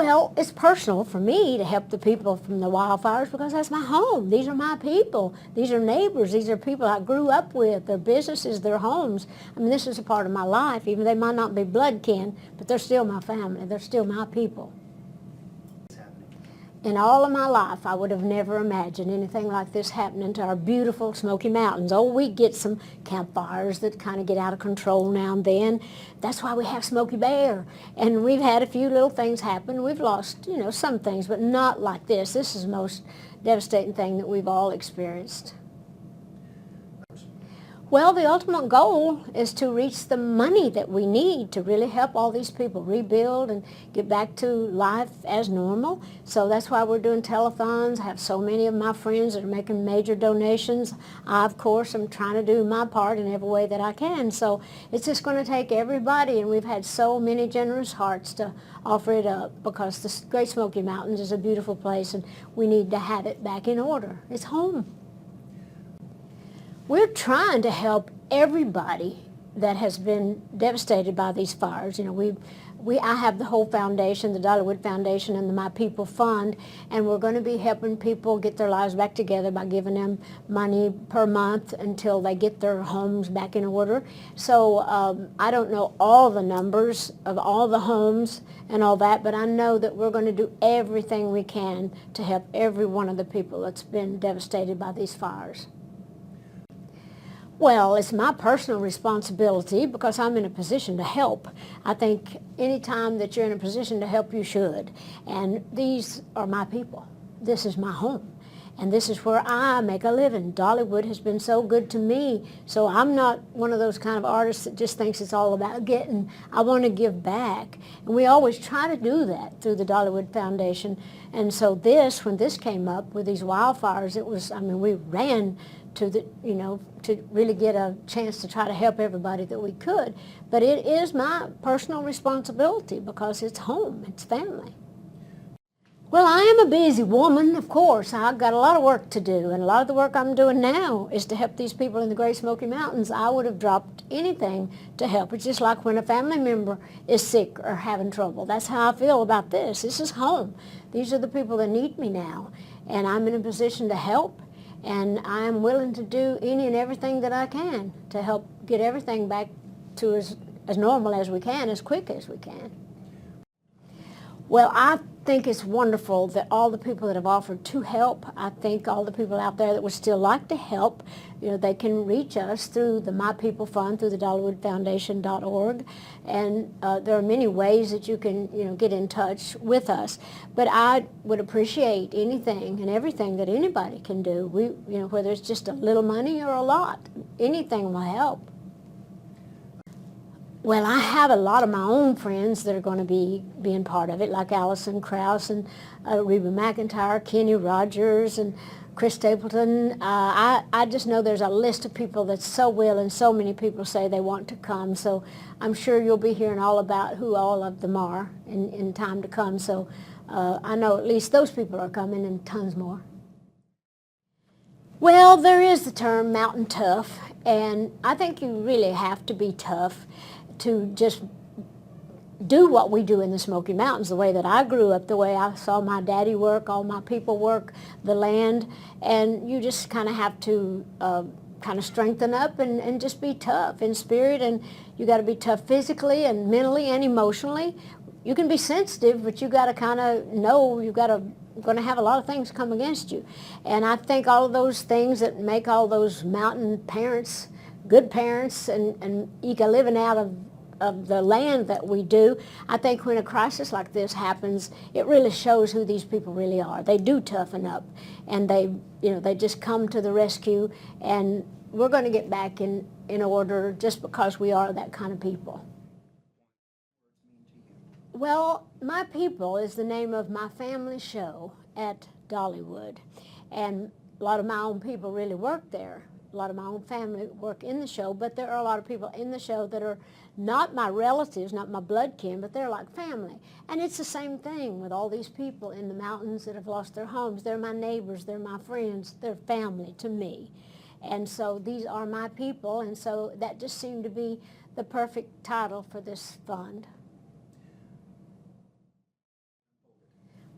Well, it's personal for me to help the people from the wildfires because that's my home. These are my people. These are neighbors. These are people I grew up with, their businesses, their homes. I mean, this is a part of my life. Even they might not be blood kin, but they're still my family. They're still my people. In all of my life, I would have never imagined anything like this happening to our beautiful Smoky Mountains. Oh, we get some campfires that kind of get out of control now and then. That's why we have Smoky Bear. And we've had a few little things happen. We've lost, some things, but not like this. This is the most devastating thing that we've all experienced. Well, the ultimate goal is to reach the money that we need to really help all these people rebuild and get back to life as normal. So that's why we're doing telethons. I have so many of my friends that are making major donations. I, of course, am trying to do my part in every way that I can. So it's just going to take everybody, and we've had so many generous hearts to offer it up because the Great Smoky Mountains is a beautiful place, and we need to have it back in order. It's home. We're trying to help everybody that has been devastated by these fires. I have the whole foundation, the Dollywood Foundation and the My People Fund, and we're going to be helping people get their lives back together by giving them money per month until they get their homes back in order. So I don't know all the numbers of all the homes and all that, but I know that we're going to do everything we can to help every one of the people that's been devastated by these fires. Well, it's my personal responsibility because I'm in a position to help. I think any time that you're in a position to help, you should. And these are my people. This is my home. And this is where I make a living. Dollywood has been so good to me. So I'm not one of those kind of artists that just thinks it's all about getting. I want to give back. And we always try to do that through the Dollywood Foundation. And so when this came up with these wildfires, we ran to to really get a chance to try to help everybody that we could. But it is my personal responsibility because it's home, it's family. Well, I am a busy woman, of course. I've got a lot of work to do, and a lot of the work I'm doing now is to help these people in the Great Smoky Mountains. I would have dropped anything to help. It's just like when a family member is sick or having trouble. That's how I feel about this. This is home. These are the people that need me now, and I'm in a position to help. And I'm willing to do any and everything that I can to help get everything back to as normal as we can, as quick as we can. Well, I think it's wonderful that all the people that have offered to help, I think all the people out there that would still like to help, they can reach us through the My People Fund, through the DollywoodFoundation.org. And there are many ways that you can, get in touch with us. But I would appreciate anything and everything that anybody can do. Whether it's just a little money or a lot, anything will help. Well, I have a lot of my own friends that are going to be being part of it, like Allison Krauss and Reba McEntire, Kenny Rogers, and Chris Stapleton. I just know there's a list of people that so will, and so many people say they want to come. So I'm sure you'll be hearing all about who all of them are in time to come. So I know at least those people are coming, and tons more. Well, there is the term mountain tough, and I think you really have to be tough to just do what we do in the Smoky Mountains, the way that I grew up, the way I saw my daddy work, all my people work, the land, and you just kind of have to kind of strengthen up and just be tough in spirit, and you got to be tough physically and mentally and emotionally. You can be sensitive, but you got to kind of know going to have a lot of things come against you. And I think all of those things that make all those mountain parents good parents and eke a living out of the land that we do, I think when a crisis like this happens, it really shows who these people really are. They do toughen up, and they just come to the rescue, and we're going to get back in order just because we are that kind of people. Well, My People is the name of my family show at Dollywood, and a lot of my own people really work there. A lot of my own family work in the show, but there are a lot of people in the show that are not my relatives, not my blood kin, but they're like family. And it's the same thing with all these people in the mountains that have lost their homes. They're my neighbors, they're my friends, they're family to me. And so these are my people, and so that just seemed to be the perfect title for this fund.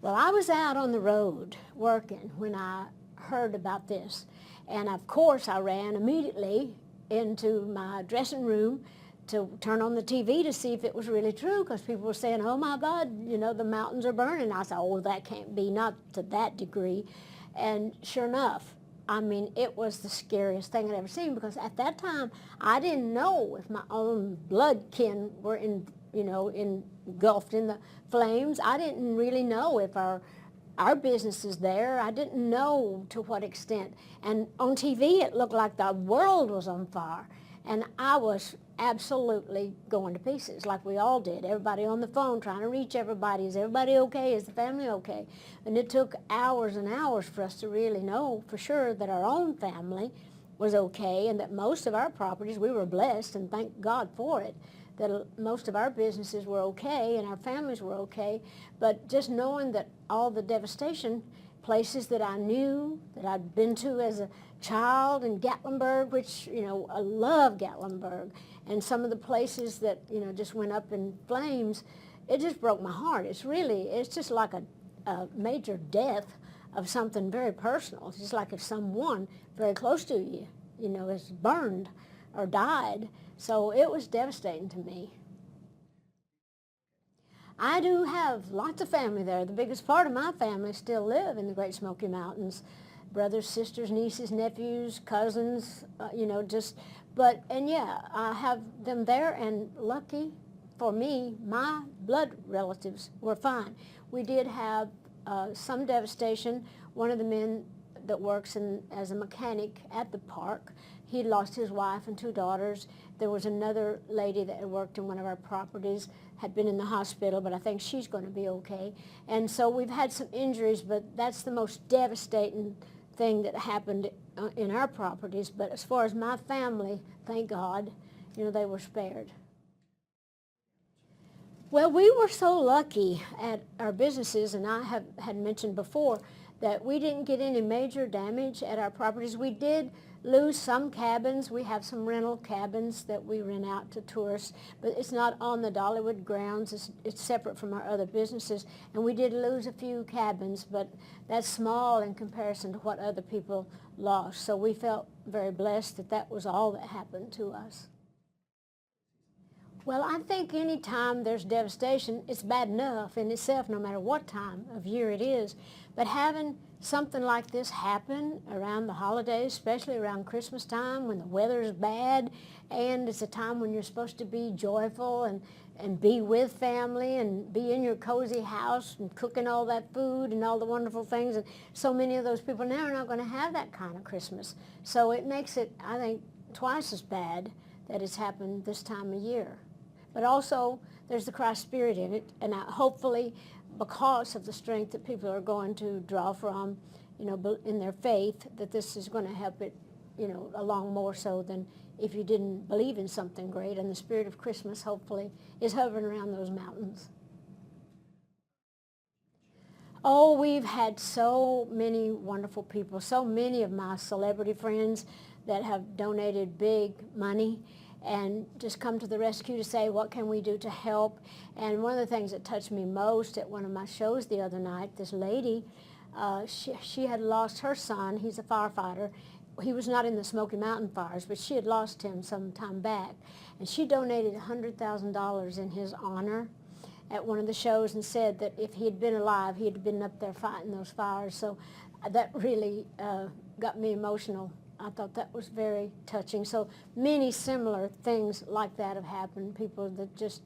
Well, I was out on the road working when I heard about this. And of course, I ran immediately into my dressing room to turn on the TV to see if it was really true, because people were saying, oh my God, you know, the mountains are burning. I said, oh, that can't be, not to that degree. And sure enough, I mean, it was the scariest thing I'd ever seen, because at that time, I didn't know if my own blood kin were engulfed in the flames. I didn't really know if our business is there. I didn't know to what extent. And on TV, it looked like the world was on fire. And I was absolutely going to pieces, like we all did. Everybody on the phone trying to reach everybody. Is everybody okay? Is the family okay? And it took hours and hours for us to really know for sure that our own family was okay, and that most of our properties, we were blessed, and thank God for it, that most of our businesses were okay and our families were okay. But just knowing that all the devastation, places that I knew, that I'd been to as a child in Gatlinburg, which, you know, I love Gatlinburg, and some of the places that, you know, just went up in flames, it just broke my heart. It's just like a major death of something very personal. It's just like if someone very close to you, you know, is burned or died. So it was devastating to me. I do have lots of family there. The biggest part of my family still live in the Great Smoky Mountains. Brothers, sisters, nieces, nephews, cousins, and yeah, I have them there, and lucky for me, my blood relatives were fine. We did have some devastation. One of the men that works as a mechanic at the park, he lost his wife and 2 daughters. There was another lady that had worked in one of our properties, had been in the hospital, but I think she's going to be okay. And so we've had some injuries, but that's the most devastating thing that happened in our properties. But as far as my family, thank God, you know, they were spared. Well, we were so lucky at our businesses, and I had mentioned before that we didn't get any major damage at our properties. We did lose some cabins. We have some rental cabins that we rent out to tourists, but it's not on the Dollywood grounds. It's separate from our other businesses. And we did lose a few cabins, but that's small in comparison to what other people lost. So we felt very blessed that that was all that happened to us. Well, I think any time there's devastation, it's bad enough in itself, no matter what time of year it is. But having something like this happen around the holidays, especially around Christmas time when the weather is bad, and it's a time when you're supposed to be joyful and be with family and be in your cozy house and cooking all that food and all the wonderful things. And so many of those people now are not going to have that kind of Christmas. So it makes it, I think, twice as bad that it's happened this time of year. But also, there's the Christ spirit in it, and hopefully, because of the strength that people are going to draw from, you know, in their faith, that this is going to help it, you know, along more so than if you didn't believe in something great. And the spirit of Christmas, hopefully, is hovering around those mountains. Oh, we've had so many wonderful people, so many of my celebrity friends that have donated big money and just come to the rescue to say, what can we do to help? And one of the things that touched me most at one of my shows the other night, this lady, she had lost her son. He's a firefighter. He was not in the Smoky Mountain fires, but she had lost him some time back. And she donated $100,000 in his honor at one of the shows and said that if he had been alive, he had been up there fighting those fires. So that really got me emotional. I thought that was very touching. So many similar things like that have happened. People that just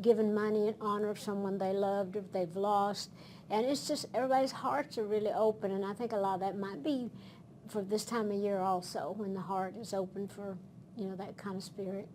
given money in honor of someone they loved or they've lost. And it's just everybody's hearts are really open. And I think a lot of that might be for this time of year also, when the heart is open for, you know, that kind of spirit.